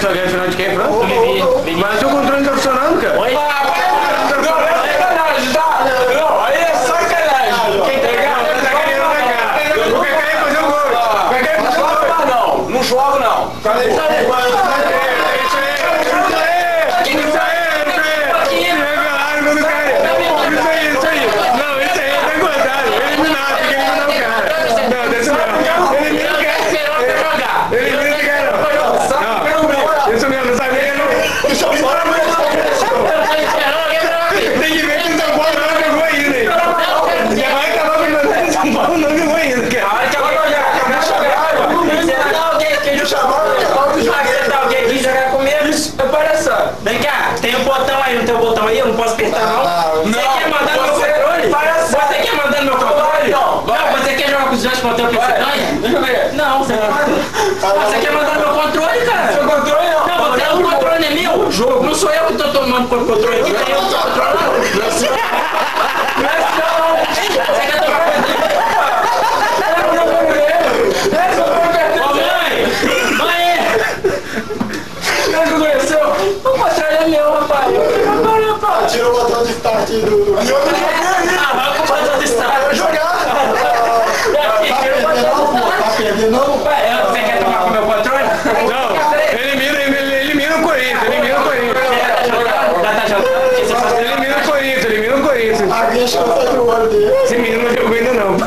Só quer final de quem, pronto? Mas o controle não tá funcionando, cara. Oi? Não, é sacanagem, tá? Não, aí é sacanagem. Quem pegar, o Kaká ia fazer o gol. O Kaká ia fazer o gol. não. Não jogo, não. Vem cá, tem um botão aí, não tem um botão aí? Eu não posso apertar não? Você quer mandar no meu controle? Você quer mandar no meu controle? Não, você quer jogar com os dois contra o que você ganha? Deixa eu ver. Não, você você quer mandar no meu controle, cara? Seu controle não. Não, o controle é meu. O jogo. Não sou eu que tô tomando o controle aqui, tem eu que tô controlando. Você quer tomar controle? Tira o botão de start do... Arranca o botão de start. Eu jogar! Tá perdendo não? Você quer tomar com o meu controle? Não, elimina o Corinthians, elimina o Corinthians. Tá jogando? Elimina o Corinthians. A guia chama o olho dele. Esse menino não jogou ainda não.